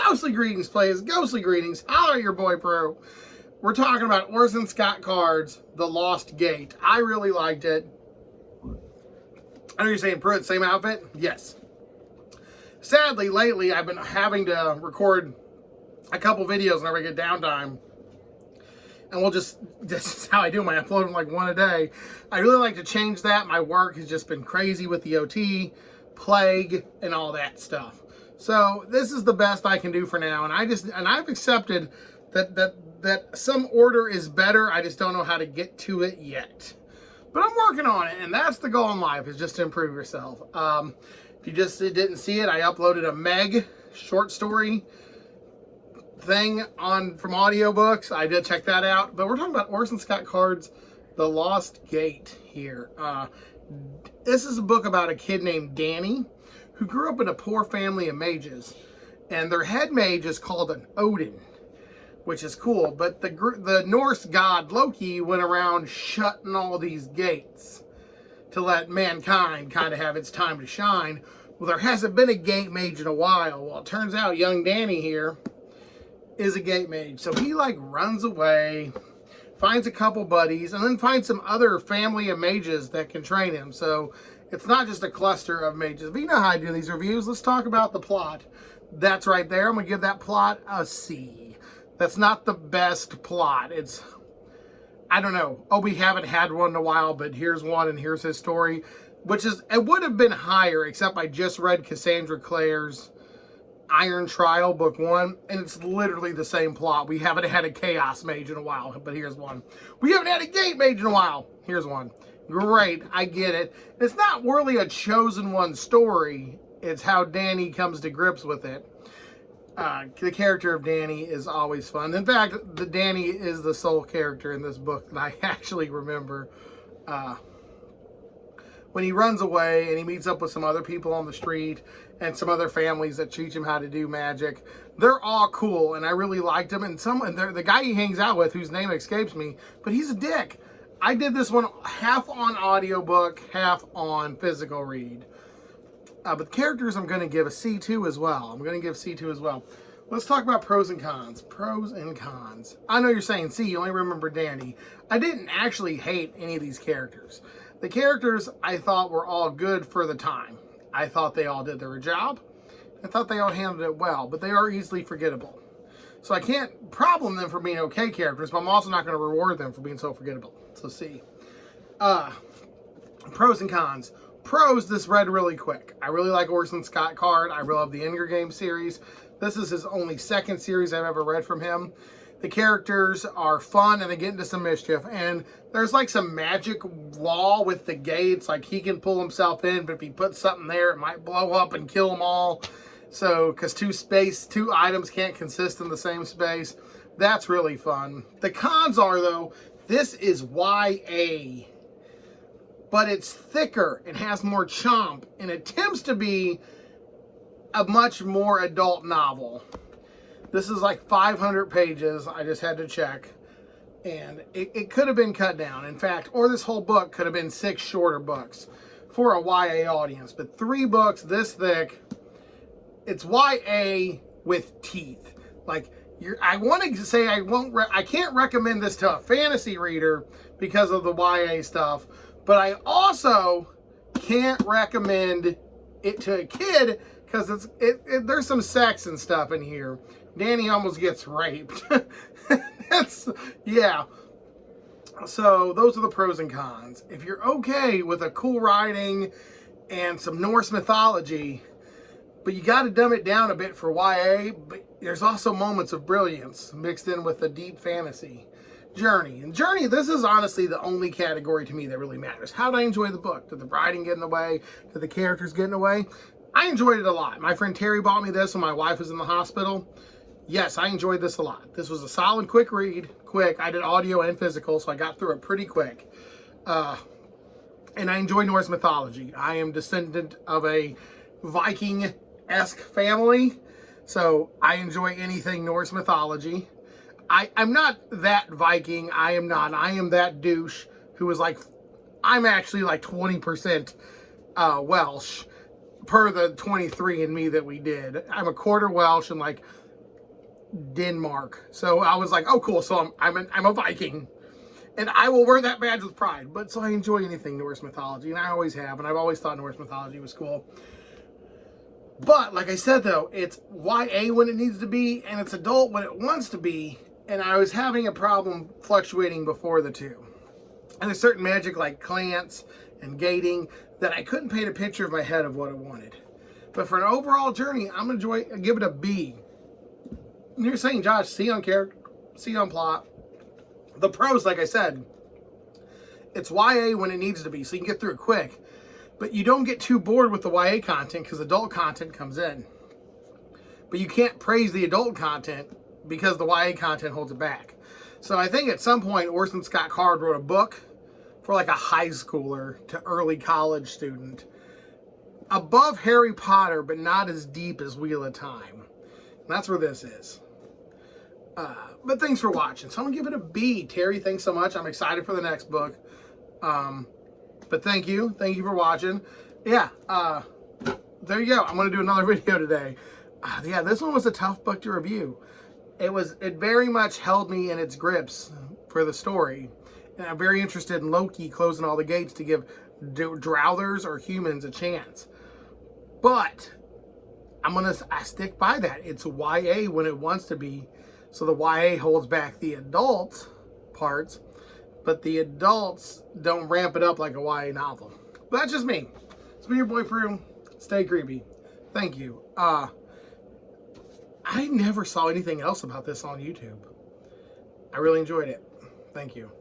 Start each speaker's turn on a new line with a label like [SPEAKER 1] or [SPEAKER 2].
[SPEAKER 1] Ghostly greetings, players. Ghostly greetings. Holler at your boy Pro. We're talking about Orson Scott Card's The Lost Gate. I really liked it. I know you're saying, Pro, same outfit? Yes. Sadly, lately, I've been having to record a couple videos whenever I get downtime. And this is how I do them. I upload them like one a day. I really like to change that. My work has just been crazy with the OT, plague, and all that stuff. So this is the best I can do for now. And I've accepted that some order is better. I just don't know how to get to it yet. But I'm working on it, and that's the goal in life, is just to improve yourself. If you just didn't see it, I uploaded a Meg short story thing from audiobooks. I did check that out. But we're talking about Orson Scott Card's The Lost Gate here. This is a book about a kid named Danny who grew up in a poor family of mages. And their head mage is called an Odin, which is cool. But the Norse god Loki went around shutting all these gates to let mankind kind of have its time to shine. Well, there hasn't been a gate mage in a while. Well, it turns out young Danny here is a gate mage. So he like runs away, finds a couple buddies, and then finds some other family of mages that can train him. So it's not just a cluster of mages. But you know how I do these reviews. Let's talk about the plot. That's right there. I'm going to give that plot a C. That's not the best plot. It's, I don't know. Oh, we haven't had one in a while, but here's one and here's his story. Which is, it would have been higher, except I just read Cassandra Clare's Iron Trial, book 1, and it's literally the same plot. We haven't had a Chaos Mage in a while, but here's one. We haven't had a Gate Mage in a while. Here's one. Great, I get it. It's not really a chosen one story. It's how Danny comes to grips with it. The character of Danny is always fun. In fact, Danny is the sole character in this book that I actually remember. When he runs away and he meets up with some other people on the street and some other families that teach him how to do magic. They're all cool, and I really liked him. And the guy he hangs out with, whose name escapes me, but he's a dick. I did this one half on audiobook, half on physical read. But the characters I'm going to give a C2 as well. I'm going to give C2 as well. Let's talk about pros and cons. Pros and cons. I know you're saying, C, you only remember Danny. I didn't actually hate any of these characters. The characters I thought were all good for the time. I thought they all did their job. I thought they all handled it well, but they are easily forgettable. So I can't problem them for being okay characters, but I'm also not going to reward them for being so forgettable. So C. Pros and cons. Pros, this read really quick. I really like Orson Scott Card. I really love the Hunger Games series. This is his only second series I've ever read from him. The characters are fun and they get into some mischief. And there's like some magic law with the gates. Like he can pull himself in, but if he puts something there, it might blow up and kill them all. So, because two items can't consist in the same space. That's really fun. The cons are, though, this is YA. But it's thicker and has more chomp and attempts to be a much more adult novel. This is like 500 pages. I just had to check. And it could have been cut down. In fact, or this whole book could have been 6 shorter books for a YA audience. But 3 books this thick, it's YA with teeth. Like, I want to say I can't recommend this to a fantasy reader because of the YA stuff. But I also can't recommend it to a kid because there's some sex and stuff in here. Danny almost gets raped. Yeah. So those are the pros and cons. If you're okay with a cool writing and some Norse mythology, but you got to dumb it down a bit for YA, but there's also moments of brilliance mixed in with the deep fantasy. Journey. And Journey, this is honestly the only category to me that really matters. How did I enjoy the book? Did the writing get in the way? Did the characters get in the way? I enjoyed it a lot. My friend Terry bought me this when my wife was in the hospital. Yes, I enjoyed this a lot. This was a solid, quick read. Quick. I did audio and physical, so I got through it pretty quick. And I enjoy Norse mythology. I am descendant of a Viking-esque family, so I enjoy anything Norse mythology. I'm not that Viking. I am not. I am that douche who is like, I'm actually like 20% Welsh per the 23andMe that we did. I'm a quarter Welsh and like Denmark. So I was like, oh cool, so I'm a Viking. And I will wear that badge with pride. But so I enjoy anything Norse mythology, and I always have, and I've always thought Norse mythology was cool. But like I said though, it's YA when it needs to be, and it's adult when it wants to be, and I was having a problem fluctuating before the two. And there's certain magic like clans and gating that I couldn't paint a picture of my head of what I wanted. But for an overall journey, I'm gonna give it a B. And you're saying, Josh, C on character, C on plot. The pros, like I said, it's YA when it needs to be, so you can get through it quick. But you don't get too bored with the YA content because adult content comes in. But you can't praise the adult content because the YA content holds it back. So I think at some point Orson Scott Card wrote a book for like a high schooler to early college student. Above Harry Potter, but not as deep as Wheel of Time. And that's where this is. But thanks for watching. So I'm going to give it a B. Terry, thanks so much. I'm excited for the next book. But thank you. Thank you for watching. Yeah, there you go. I'm going to do another video today. Yeah, this one was a tough book to review. It very much held me in its grips for the story. And I'm very interested in Loki closing all the gates to give Drowthers or humans a chance. But I stick by that. It's YA when it wants to be. So the YA holds back the adult parts, but the adults don't ramp it up like a YA novel. But that's just me. It's been your boy Prue. Stay creepy. Thank you. I never saw anything else about this on YouTube. I really enjoyed it. Thank you.